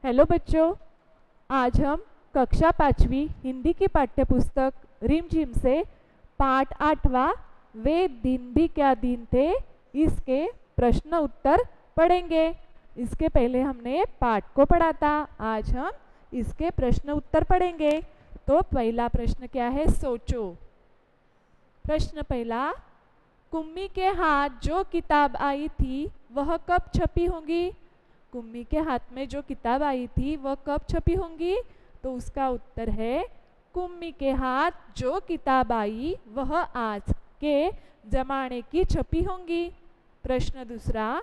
Hello बच्चों, आज हम कक्षा 5वीं हिंदी की पाठ्यपुस्तक रिमझिम से पाठ 8वां वे दिन भी क्या दिन थे इसके प्रश्न उत्तर पढ़ेंगे। इसके पहले हमने पाठ को पढ़ा था, आज हम इसके प्रश्न उत्तर पढ़ेंगे। तो पहला प्रश्न क्या है, सोचो। प्रश्न पहला, कुम्मी के हाथ जो किताब आई थी वह कब छपी होंगी? कुम्मी के हाथ में जो किताब आई थी वह कब छपी होंगी? तो उसका उत्तर है, कुम्मी के हाथ जो किताब आई वह आज के जमाने की छपी होंगी। प्रश्न दूसरा,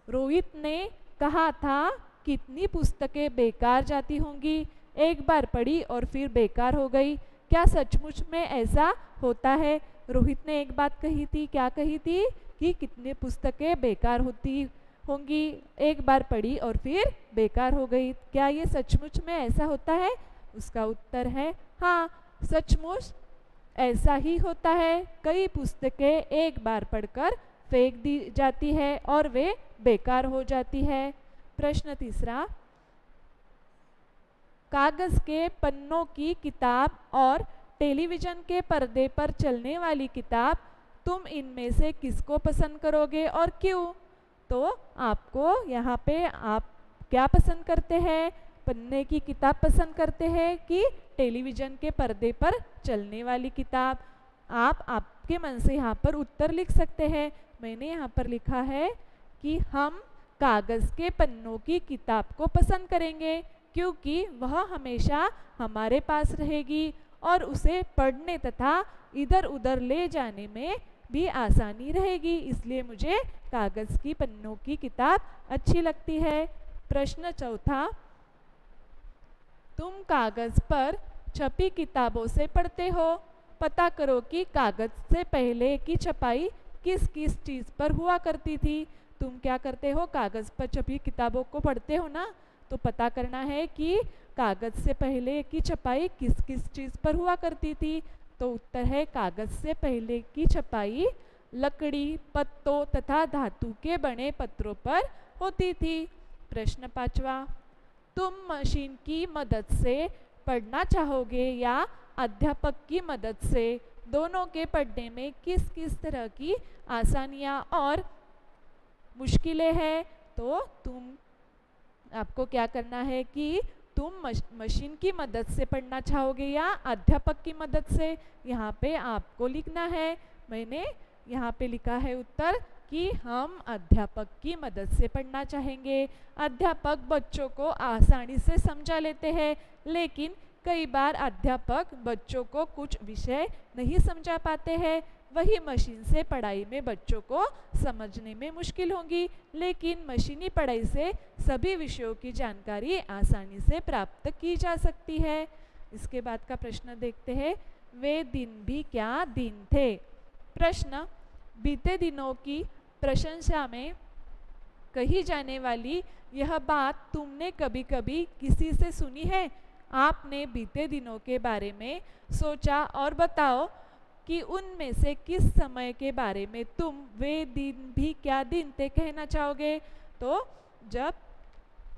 रोहित ने कहा था कितनी पुस्तकें बेकार जाती होंगी? एक बार पढ़ी और फिर बेकार हो गई। क्या सचमुच में ऐसा होता है? रोहित ने एक बात कही थी, क्या कही थी? कि कितनी पुस्तकें बेकार होती होंगी, एक बार पढ़ी और फिर बेकार हो गई। क्या ये सचमुच में ऐसा होता है? उसका उत्तर है हाँ, सचमुच ऐसा ही होता है। कई पुस्तकें एक बार पढ़कर फेंक दी जाती है और वे बेकार हो जाती है। प्रश्न तीसरा, कागज के पन्नों की किताब और टेलीविजन के पर्दे पर चलने वाली किताब, तुम इनमें से किसको पसंद करोगे और क्यों? तो आपको यहाँ पे आप क्या पसंद करते हैं? पन्ने की किताब पसंद करते हैं कि टेलीविजन के पर्दे पर चलने वाली किताब? आप आपके मन से यहाँ पर उत्तर लिख सकते हैं। मैंने यहाँ पर लिखा है कि हम कागज़ के पन्नों की किताब को पसंद करेंगे क्योंकि वह हमेशा हमारे पास रहेगी और उसे पढ़ने तथा इधर उधर ले जाने में भी आसानी रहेगी, इसलिए मुझे कागज़ की पन्नों की किताब अच्छी लगती है। प्रश्न चौथा, तुम कागज़ पर छपी किताबों से पढ़ते हो, पता करो कि कागज़ से पहले की छपाई किस किस चीज़ पर हुआ करती थी। तुम क्या करते हो? कागज़ पर छपी किताबों को पढ़ते हो ना, तो पता करना है कि कागज़ से पहले की छपाई किस किस चीज़ पर हुआ करती थी। तो उत्तर है, कागज़ से पहले की छपाई लकड़ी, पत्तों तथा धातु के बने पत्रों पर होती थी। प्रश्न पांचवा, तुम मशीन की मदद से पढ़ना चाहोगे या अध्यापक की मदद से? दोनों के पढ़ने में किस किस तरह की आसानियाँ और मुश्किलें हैं? तो आपको क्या करना है कि तुम मशीन की मदद से पढ़ना चाहोगे या अध्यापक की मदद से? यहाँ पे आपको लिखना है। मैंने यहाँ पे लिखा है उत्तर कि हम अध्यापक की मदद से पढ़ना चाहेंगे। अध्यापक बच्चों को आसानी से समझा लेते हैं, लेकिन कई बार अध्यापक बच्चों को कुछ विषय नहीं समझा पाते हैं। वही मशीन से पढ़ाई में बच्चों को समझने में मुश्किल होगी, लेकिन मशीनी पढ़ाई से सभी विषयों की जानकारी आसानी से प्राप्त की जा सकती है। इसके बाद का प्रश्न देखते हैं, वे दिन भी क्या दिन थे? प्रश्न, बीते दिनों की प्रशंसा में कही जाने वाली यह बात तुमने कभी कभी किसी से सुनी है? आपने बीते दिनों के बारे में सोचा और बताओ कि उनमें से किस समय के बारे में तुम वे दिन भी क्या दिन थे कहना चाहोगे? तो जब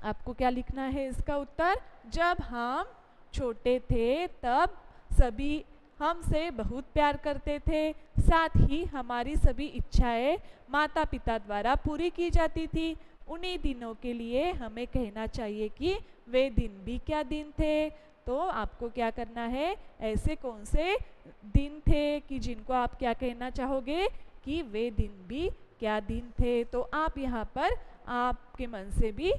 आपको क्या लिखना है इसका उत्तर, जब हम छोटे थे तब सभी हमसे बहुत प्यार करते थे, साथ ही हमारी सभी इच्छाएं माता पिता द्वारा पूरी की जाती थी। उन्हीं दिनों के लिए हमें कहना चाहिए कि वे दिन भी क्या दिन थे। तो आपको क्या करना है, ऐसे कौन से दिन थे कि जिनको आप क्या कहना चाहोगे कि वे दिन भी क्या दिन थे? तो आप यहाँ पर आपके मन से भी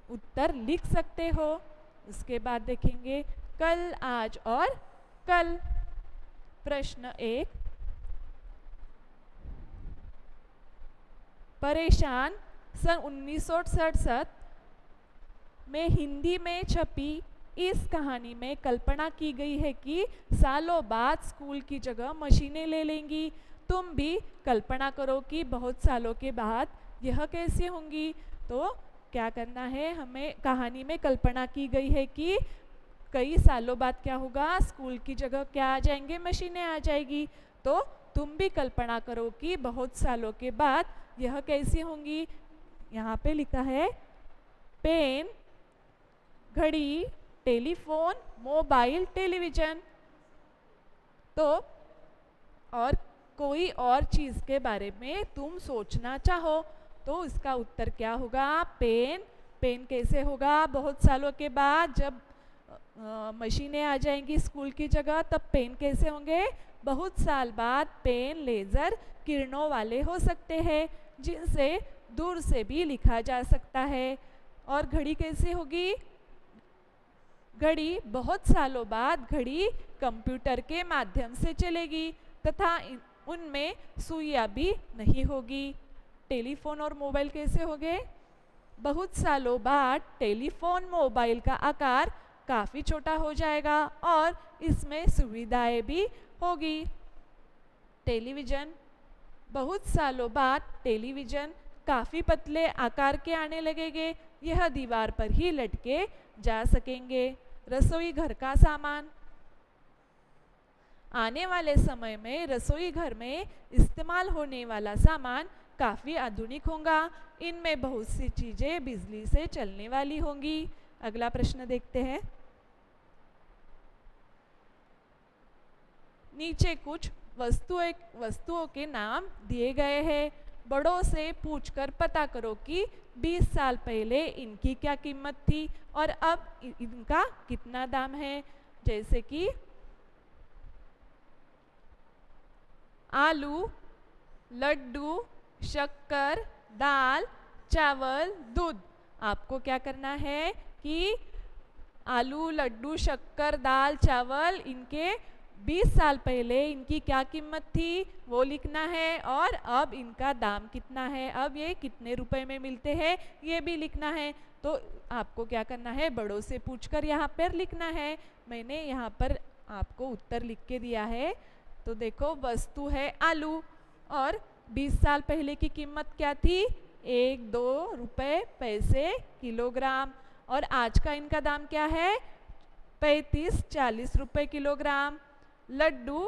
उत्तर लिख सकते हो। उसके बाद देखेंगे कल, आज और कल। प्रश्न 1, परेशान सन 1967 में हिंदी में छपी इस कहानी में कल्पना की गई है कि सालों बाद स्कूल की जगह मशीनें ले लेंगी। तुम भी कल्पना करो कि बहुत सालों के बाद यह कैसी होंगी। तो क्या करना है, हमें कहानी में कल्पना की गई है कि कई सालों बाद क्या होगा, स्कूल की जगह क्या आ जाएंगे, मशीनें आ जाएगी। तो तुम भी कल्पना करो कि बहुत सालों के बाद यह कैसी होंगी। यहाँ पे लिखा है, पेन घड़ी, टेलीफोन, मोबाइल, टेलीविज़न। तो और कोई और चीज़ के बारे में तुम सोचना चाहो तो इसका उत्तर क्या होगा? पेन। पेन कैसे होगा? बहुत सालों के बाद जब मशीनें आ जाएंगी स्कूल की जगह, तब पेन कैसे होंगे? बहुत साल बाद पेन लेज़र किरणों वाले हो सकते हैं जिनसे दूर से भी लिखा जा सकता है। और घड़ी कैसे होगी? घड़ी बहुत सालों बाद घड़ी कंप्यूटर के माध्यम से चलेगी तथा उनमें सुइयां भी नहीं होगी। टेलीफोन और मोबाइल कैसे होंगे? बहुत सालों बाद टेलीफोन मोबाइल का आकार काफ़ी छोटा हो जाएगा और इसमें सुविधाएं भी होगी। टेलीविज़न, बहुत सालों बाद टेलीविज़न काफ़ी पतले आकार के आने लगेंगे। यह दीवार पर ही लटके जा सकेंगे। रसोई घर का सामान, आने वाले समय में रसोई घर में इस्तेमाल होने वाला सामान काफ़ी आधुनिक होगा। इनमें बहुत सी चीज़ें बिजली से चलने वाली होंगी। अगला प्रश्न देखते हैं। नीचे कुछ वस्तुओं के नाम दिए गए हैं। बड़ों से पूछकर पता करो कि 20 साल पहले इनकी क्या कीमत थी और अब इनका कितना दाम है। जैसे कि आलू, लड्डू, शक्कर, दाल, चावल, दूध। आपको क्या करना है कि आलू, लड्डू, शक्कर, दाल, चावल, इनके 20 साल पहले इनकी क्या कीमत थी वो लिखना है और अब इनका दाम कितना है, अब ये कितने रुपए में मिलते हैं ये भी लिखना है। तो आपको क्या करना है? बड़ों से पूछकर यहाँ पर लिखना है। मैंने यहाँ पर आपको उत्तर लिख के दिया है। तो देखो, वस्तु है आलू और 20 साल पहले की कीमत क्या थी? 1-2 रुपए पैसे किलोग्राम। और आज का इनका दाम क्या है? 35-40 रुपए किलोग्राम। लड्डू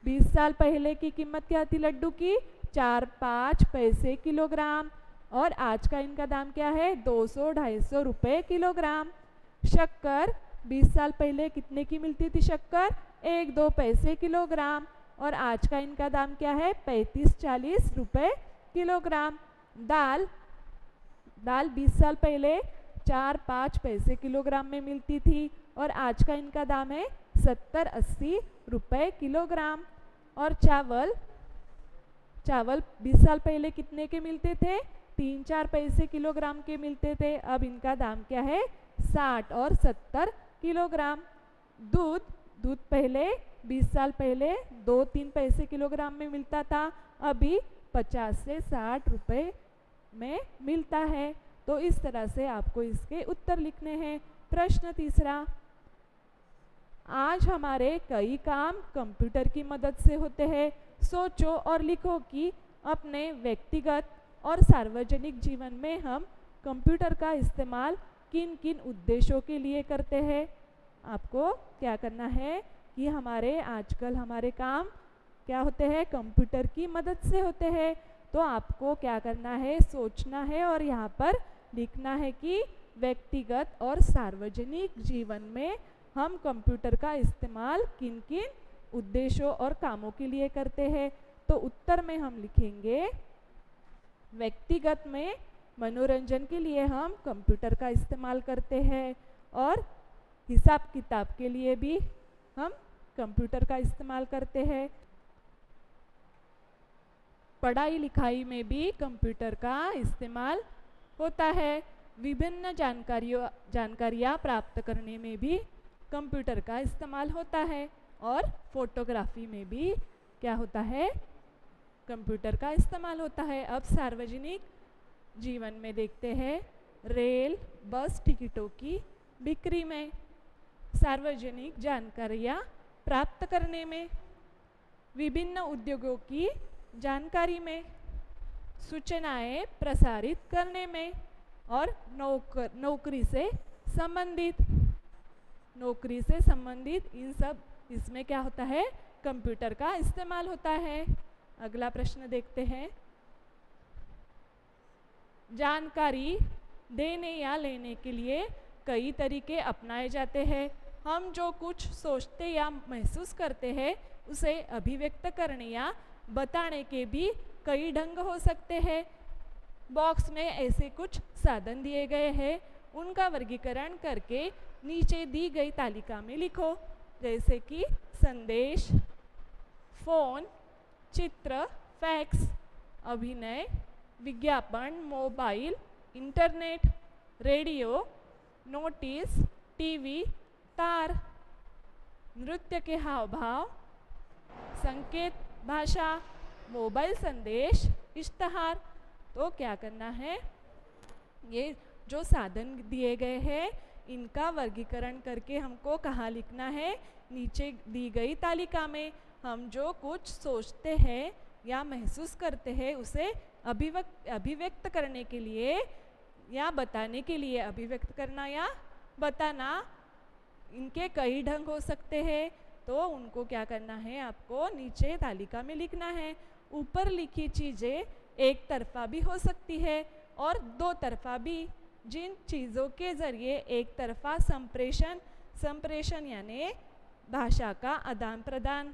20 साल पहले की कीमत क्या थी लड्डू की? 4-5 पैसे किलोग्राम। और आज का इनका दाम क्या है? 200-250 रुपए किलोग्राम। शक्कर 20 साल पहले कितने की मिलती थी शक्कर? 1-2 पैसे किलोग्राम। और आज का इनका दाम क्या है? 35-40 रुपए किलोग्राम। दाल 20 साल पहले 4-5 पैसे किलोग्राम में मिलती थी और आज का इनका दाम है 70-80 रुपए किलोग्राम। और चावल 20 साल पहले कितने के मिलते थे? 3-4 पैसे किलोग्राम के मिलते थे। अब इनका दाम क्या है? 60 और 70 किलोग्राम। दूध पहले 20 साल पहले 2-3 पैसे किलोग्राम में मिलता था, अभी 50 से 60 रुपए में मिलता है। तो इस तरह से आपको इसके उत्तर लिखने हैं। प्रश्न तीसरा, आज हमारे कई काम कंप्यूटर की मदद से होते हैं। सोचो और लिखो कि अपने व्यक्तिगत और सार्वजनिक जीवन में हम कंप्यूटर का इस्तेमाल किन किन उद्देश्यों के लिए करते हैं। आपको क्या करना है कि आजकल हमारे काम क्या होते हैं? कंप्यूटर की मदद से होते हैं। तो आपको क्या करना है? सोचना है और यहाँ पर लिखना है कि व्यक्तिगत और सार्वजनिक जीवन में हम कंप्यूटर का इस्तेमाल किन किन उद्देश्यों और कामों के लिए करते हैं। तो उत्तर में हम लिखेंगे, व्यक्तिगत में मनोरंजन के लिए हम कंप्यूटर का इस्तेमाल करते हैं और हिसाब किताब के लिए भी हम कंप्यूटर का इस्तेमाल करते हैं। पढ़ाई लिखाई में भी कंप्यूटर का इस्तेमाल होता है। विभिन्न जानकारियाँ प्राप्त करने में भी कंप्यूटर का इस्तेमाल होता है और फोटोग्राफी में भी क्या होता है? कंप्यूटर का इस्तेमाल होता है। अब सार्वजनिक जीवन में देखते हैं, रेल बस टिकटों की बिक्री में, सार्वजनिक जानकारियाँ प्राप्त करने में, विभिन्न उद्योगों की जानकारी में, सूचनाएं प्रसारित करने में और नौकरी से संबंधित इन सब इसमें क्या होता है? कंप्यूटर का इस्तेमाल होता है। अगला प्रश्न देखते हैं। जानकारी देने या लेने के लिए कई तरीके अपनाए जाते हैं। हम जो कुछ सोचते या महसूस करते हैं उसे अभिव्यक्त करने या बताने के भी कई ढंग हो सकते हैं। बॉक्स में ऐसे कुछ साधन दिए गए हैं, उनका वर्गीकरण करके नीचे दी गई तालिका में लिखो, जैसे कि संदेश, फोन, चित्र, फैक्स, अभिनय, विज्ञापन, mobile, internet, radio, notice, TV, तार, नृत्य के हाव भाव, संकेत भाषा, मोबाइल संदेश, इश्तहार। तो क्या करना है, ये जो साधन दिए गए हैं इनका वर्गीकरण करके हमको कहाँ लिखना है, नीचे दी गई तालिका में। हम जो कुछ सोचते हैं या महसूस करते हैं उसे अभिव्यक्त करने के लिए या बताने के लिए, अभिव्यक्त करना या बताना, इनके कई ढंग हो सकते हैं। तो उनको क्या करना है, आपको नीचे तालिका में लिखना है। ऊपर लिखी चीज़ें एक तरफा भी हो सकती है और दो तरफा भी। जिन चीज़ों के ज़रिए एक तरफा संप्रेषण यानी भाषा का आदान प्रदान,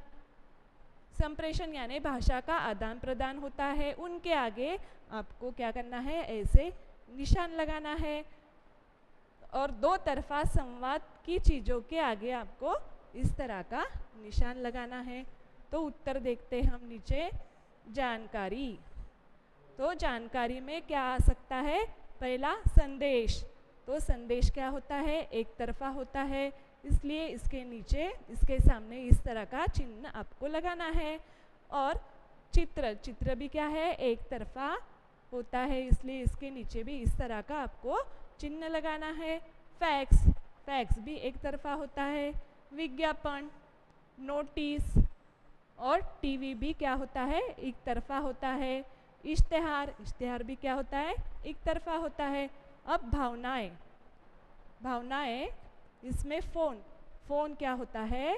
संप्रेषण यानी भाषा का आदान प्रदान होता है, उनके आगे आपको क्या करना है, ऐसे निशान लगाना है। और दो तरफा संवाद की चीज़ों के आगे आपको इस तरह का निशान लगाना है। तो उत्तर देखते हैं हम नीचे। जानकारी, तो जानकारी में क्या आ सकता है, पहला संदेश। तो संदेश क्या होता है, एक तरफा होता है, इसलिए इसके नीचे इसके सामने इस तरह का चिन्ह आपको लगाना है। और चित्र भी क्या है, एक तरफा होता है, इसलिए इसके नीचे भी इस तरह का आपको चिन्ह लगाना है। फैक्स भी एक तरफा होता है। विज्ञापन, नोटिस और टीवी भी क्या होता है, एक तरफा होता है। इश्तेहार भी क्या होता है, एक तरफा होता है। अब भावनाएं, इसमें फोन क्या होता है,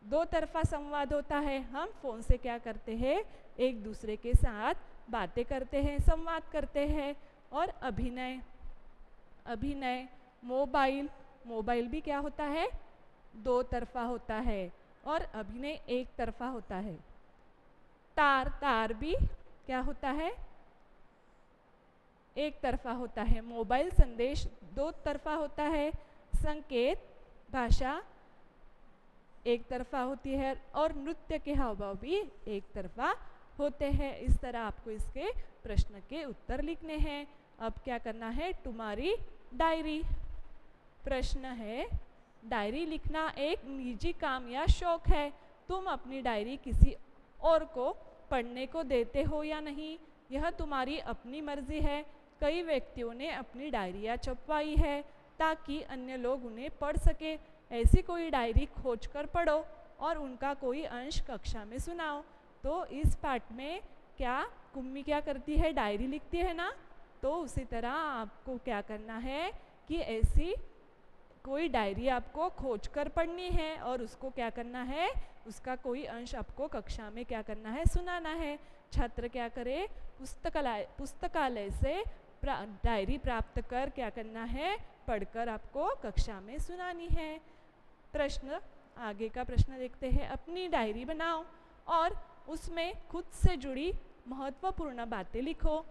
दो तरफा संवाद होता है। हम फोन से क्या करते हैं, एक दूसरे के साथ बातें करते हैं, संवाद करते हैं। और अभिनय, मोबाइल भी क्या होता है, दो तरफा होता है और अभिनय एक तरफा होता है। तार भी क्या होता है, एक तरफा होता है। मोबाइल संदेश दो तरफा होता है। संकेत भाषा एक तरफा होती है और नृत्य के हाव भाव भी एक तरफा होते हैं। इस तरह आपको इसके प्रश्न के उत्तर लिखने हैं। अब क्या करना है, तुम्हारी डायरी। प्रश्न है, डायरी लिखना एक निजी काम या शौक है, तुम अपनी डायरी किसी और को पढ़ने को देते हो या नहीं, यह तुम्हारी अपनी मर्जी है। कई व्यक्तियों ने अपनी डायरियाँ छपवाई है ताकि अन्य लोग उन्हें पढ़ सके। ऐसी कोई डायरी खोजकर पढ़ो और उनका कोई अंश कक्षा में सुनाओ। तो इस पाठ में क्या कुम्मी क्या करती है, डायरी लिखती है ना, तो उसी तरह आपको क्या करना है कि ऐसी कोई डायरी आपको खोजकर पढ़नी है और उसको क्या करना है, उसका कोई अंश आपको कक्षा में क्या करना है, सुनाना है। छात्र क्या करे, पुस्तकालय से डायरी प्राप्त कर क्या करना है, पढ़कर आपको कक्षा में सुनानी है। प्रश्न, आगे का प्रश्न देखते हैं। अपनी डायरी बनाओ और उसमें खुद से जुड़ी महत्वपूर्ण बातें लिखो।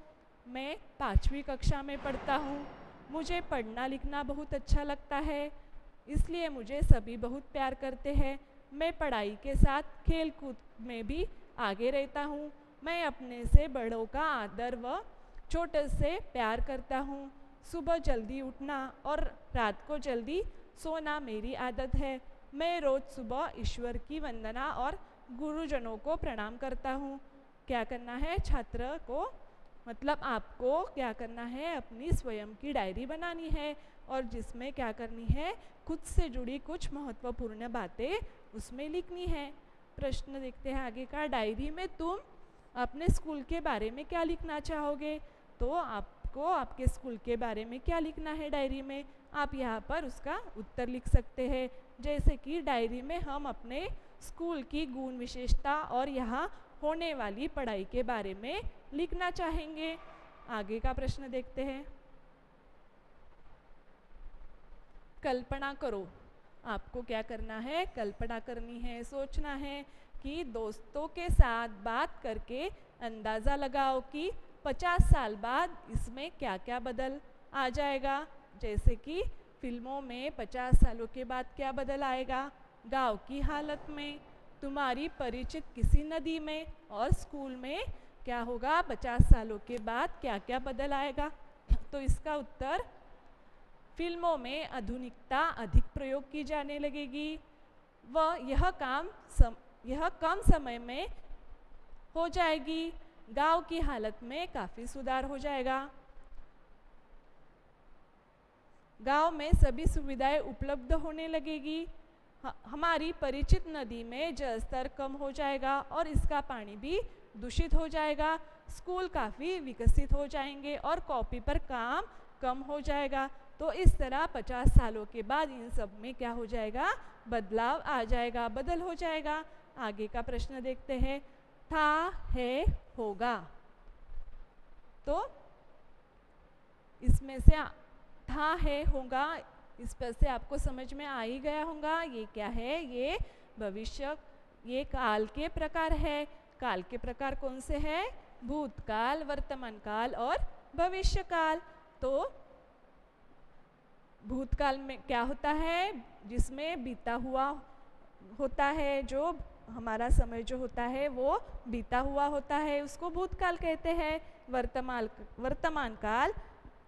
मैं 5वीं कक्षा में पढ़ता हूँ, मुझे पढ़ना लिखना बहुत अच्छा लगता है, इसलिए मुझे सभी बहुत प्यार करते हैं। मैं पढ़ाई के साथ खेल कूद में भी आगे रहता हूँ। मैं अपने से बड़ों का आदर व छोटे से प्यार करता हूँ। सुबह जल्दी उठना और रात को जल्दी सोना मेरी आदत है। मैं रोज़ सुबह ईश्वर की वंदना और गुरुजनों को प्रणाम करता हूँ। क्या करना है छात्र को, मतलब आपको क्या करना है, अपनी स्वयं की डायरी बनानी है और जिसमें क्या करनी है, खुद से जुड़ी कुछ महत्वपूर्ण बातें उसमें लिखनी है। प्रश्न देखते हैं आगे का। डायरी में तुम अपने स्कूल के बारे में क्या लिखना चाहोगे? तो आपको आपके स्कूल के बारे में क्या लिखना है डायरी में, आप यहाँ पर उसका उत्तर लिख सकते हैं। जैसे कि डायरी में हम अपने स्कूल की गुण विशेषता और यहाँ होने वाली पढ़ाई के बारे में लिखना चाहेंगे। आगे का प्रश्न देखते हैं। कल्पना करो। आपको क्या करना है, कल्पना करनी है, सोचना है कि दोस्तों के साथ बात करके अंदाज़ा लगाओ कि 50 साल बाद इसमें क्या क्या बदल आ जाएगा। जैसे कि फिल्मों में 50 सालों के बाद क्या बदल आएगा, गांव की हालत में, तुम्हारी परिचित किसी नदी में, और स्कूल में क्या होगा 50 सालों के बाद क्या क्या बदल आएगा। तो इसका उत्तर, फिल्मों में आधुनिकता अधिक प्रयोग की जाने लगेगी व यह कम समय में हो जाएगी। गांव की हालत में काफ़ी सुधार हो जाएगा। गांव में सभी सुविधाएं उपलब्ध होने लगेगी। हमारी परिचित नदी में जल स्तर कम हो जाएगा और इसका पानी भी दूषित हो जाएगा। स्कूल काफ़ी विकसित हो जाएंगे और कॉपी पर काम कम हो जाएगा। तो इस तरह 50 सालों के बाद इन सब में क्या हो जाएगा, बदलाव आ जाएगा, बदल हो जाएगा। आगे का प्रश्न देखते हैं, था, है, होगा। तो इसमें से था, है, होगा, इस पर से आपको समझ में आ ही गया होगा ये क्या है, ये भविष्य, ये काल के प्रकार है। काल के प्रकार कौन से हैं, भूतकाल, वर्तमान काल और भविष्य काल। तो भूतकाल में क्या होता है, जिसमें बीता हुआ होता है, जो हमारा समय जो होता है वो बीता हुआ होता है, उसको भूतकाल कहते हैं। वर्तमान काल,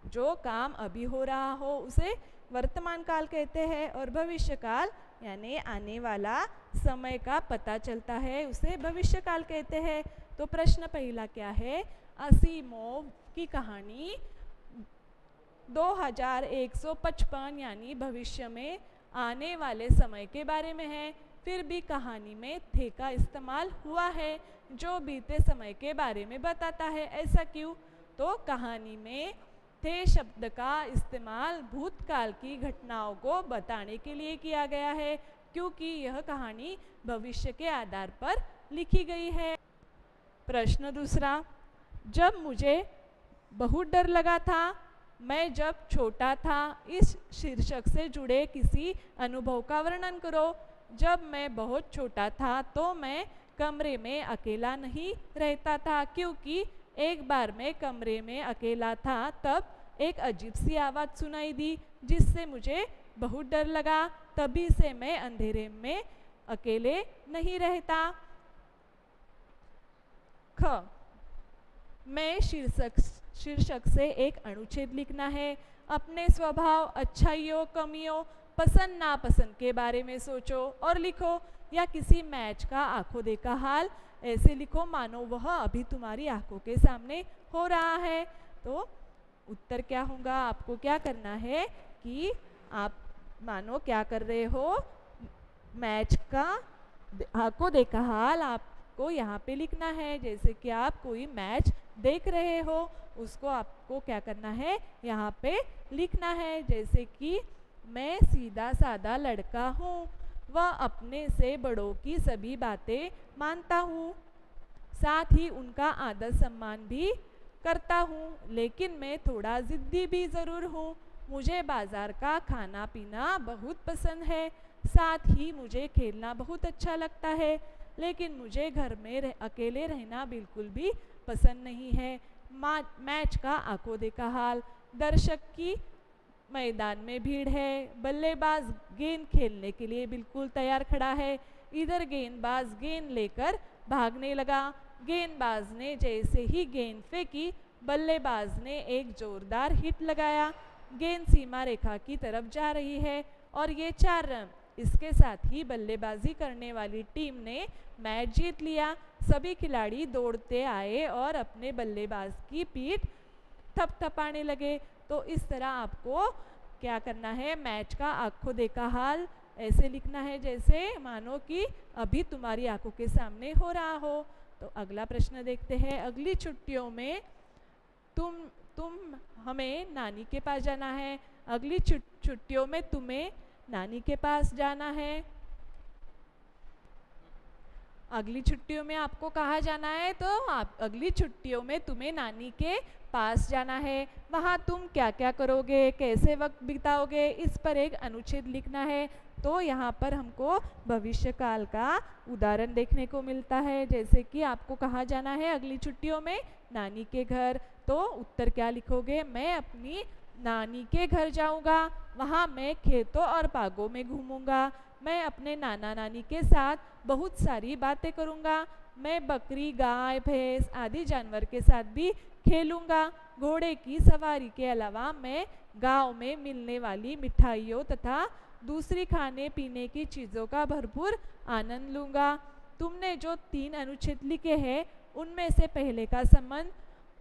जो काम अभी हो रहा हो उसे वर्तमान काल कहते हैं। और भविष्य काल यानी आने वाला समय का पता चलता है, उसे भविष्य काल कहते हैं। तो प्रश्न पहला क्या है, असीमोव की कहानी 2155 यानी भविष्य में आने वाले समय के बारे में है। फिर भी कहानी में थे का इस्तेमाल हुआ है जो बीते समय के बारे में बताता है। ऐसा क्यों? तो कहानी में थे शब्द का इस्तेमाल भूतकाल की घटनाओं को बताने के लिए किया गया है, क्योंकि यह कहानी भविष्य के आधार पर लिखी गई है। प्रश्न दूसरा, जब मुझे बहुत डर लगा था, मैं जब छोटा था, इस शीर्षक से जुड़े किसी अनुभव का वर्णन करो। जब मैं बहुत छोटा था तो मैं कमरे में अकेला नहीं रहता था, क्योंकि एक बार मैं कमरे में अकेला था तब एक अजीब सी आवाज़ सुनाई दी जिससे मुझे बहुत डर लगा। तभी से मैं अंधेरे में अकेले नहीं रहता। ख, मैं शीर्षक से एक अनुच्छेद लिखना है। अपने स्वभाव, अच्छाइयों, कमियों, पसंद नापसंद के बारे में सोचो और लिखो, या किसी मैच का आंखों देखा हाल ऐसे लिखो मानो वह अभी तुम्हारी आंखों के सामने हो रहा है। तो उत्तर क्या होगा, आपको क्या करना है कि आप मानो क्या कर रहे हो, मैच का आंखों देखा हाल आपको यहाँ पे लिखना है। जैसे कि आप कोई मैच देख रहे हो, उसको आपको क्या करना है, यहाँ पे लिखना है। जैसे कि मैं सीधा साधा लड़का हूँ, वह अपने से बड़ों की सभी बातें मानता हूँ, साथ ही उनका आदर सम्मान भी करता हूँ, लेकिन मैं थोड़ा ज़िद्दी भी ज़रूर हूँ। मुझे बाज़ार का खाना पीना बहुत पसंद है, साथ ही मुझे खेलना बहुत अच्छा लगता है, लेकिन मुझे घर में अकेले रहना बिल्कुल भी पसंद नहीं है। मैच का आंखों देखा हाल, दर्शक की मैदान में भीड़ है, बल्लेबाज गेंद खेलने के लिए बिल्कुल तैयार खड़ा है। इधर गेंदबाज गेंद लेकर भागने लगा। गेंदबाज ने जैसे ही गेंद फेंकी, बल्लेबाज ने एक जोरदार हिट लगाया। गेंद सीमा रेखा की तरफ जा रही है और ये 4 रन। इसके साथ ही बल्लेबाजी करने वाली टीम ने मैच जीत लिया। सभी खिलाड़ी दौड़ते आए और अपने बल्लेबाज की पीठ थपथपाने लगे। तो इस तरह आपको क्या करना है, मैच का आंखों देखा हाल ऐसे लिखना है जैसे मानो कि अभी तुम्हारी आंखों के सामने हो रहा हो। तो अगला प्रश्न देखते हैं, अगली छुट्टियों में तुम हमें नानी के पास जाना है। अगली छुट्टियों में तुम्हें नानी के पास जाना है। अगली छुट्टियों में आपको कहाँ जाना है, तो आप अगली छुट्टियों में तुम्हें नानी के पास जाना है, वहाँ तुम क्या क्या करोगे, कैसे वक्त बिताओगे, इस पर एक अनुच्छेद लिखना है। तो यहाँ पर हमको भविष्यकाल का उदाहरण देखने को मिलता है। जैसे कि आपको कहाँ जाना है अगली छुट्टियों में, नानी के घर, तो उत्तर क्या लिखोगे, मैं अपनी नानी के घर जाऊँगा, वहाँ मैं खेतों और बागों में घूमूंगा, मैं अपने नाना नानी के साथ बहुत सारी बातें करूँगा, मैं बकरी गाय भैंस आदि जानवर के साथ भी खेलूँगा, घोड़े की सवारी के अलावा मैं गांव में मिलने वाली मिठाइयों तथा दूसरी खाने पीने की चीज़ों का भरपूर आनंद लूँगा। तुमने जो 3 अनुच्छेद लिखे हैं उनमें से पहले का संबंध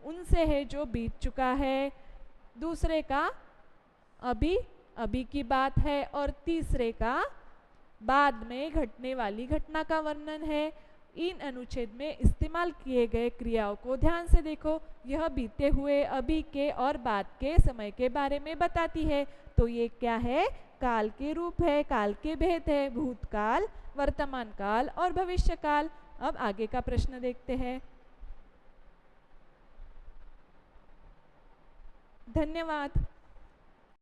उनसे है जो बीत चुका है, दूसरे का अभी अभी की बात है और तीसरे का बाद में घटने वाली घटना का वर्णन है। इन अनुच्छेद में इस्तेमाल किए गए क्रियाओं को ध्यान से देखो। यह बीते हुए, अभी के और बाद के समय के बारे में बताती है। तो ये क्या है, काल के रूप है, काल के भेद है, भूतकाल, वर्तमान काल और भविष्यकाल। अब आगे का प्रश्न देखते हैं। धन्यवाद।